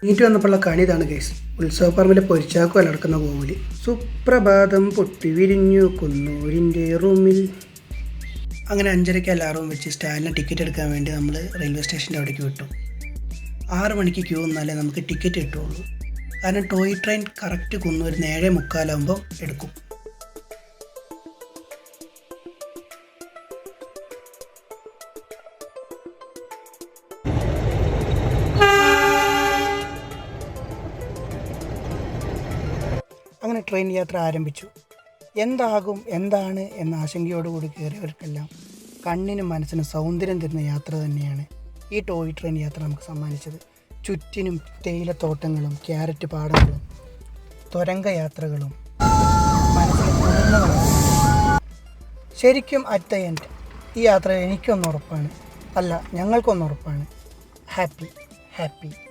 NEET വന്നപ്പോഴുള്ള കണി ഇതാണ് case. ഉത്സവപ്പറമ്പിലെ പൊരിച്ചാക്കു അലർക്കുന്ന കോവില്. സുപ്രഭാതം പൊട്ടി വിരിഞ്ഞു കുന്നൂരിൻ്റെ റൂമിൽ. അങ്ങനെ 5:30 അലാറം വെച്ച് സ്റ്റാലിന് ടിക്കറ്റ് എടുക്കാൻ വേണ്ടി നമ്മൾ റെയിൽവേ സ്റ്റേഷൻ്റെ അവിടേക്ക് വിട്ടു. 6 മണിക്ക് ക്യൂ നിന്നാലേ നമുക്ക് ടിക്കറ്റ് കിട്ടുള്ളൂ. കാരണം ടോയ് ട്രെയിൻ കറക്റ്റ് കുന്നൂരിന് 7:45 എടുക്കും. അങ്ങനെ ട്രെയിൻ യാത്ര ആരംഭിച്ചു. എന്താകും എന്താണ് എന്ന ആശങ്കയോടുകൂടി കയറിയവർക്കെല്ലാം കണ്ണിനും മനസ്സിനും സൗന്ദര്യം തരുന്ന യാത്ര തന്നെയാണ് ഈ ടോയ് ട്രെയിൻ യാത്ര നമുക്ക് സമ്മാനിച്ചത്. ചുറ്റിനും തേയിലത്തോട്ടങ്ങളും ക്യാരറ്റ് പാടങ്ങളും തുരങ്ക യാത്രകളും മനസ്സിന് കുളിർന്നതാണ്. ശരിക്കും അറ്റ് ദ എൻഡ് ഈ യാത്ര എനിക്കൊന്നുറപ്പാണ്, അല്ല ഞങ്ങൾക്കൊന്നുറപ്പാണ്. ഹാപ്പി.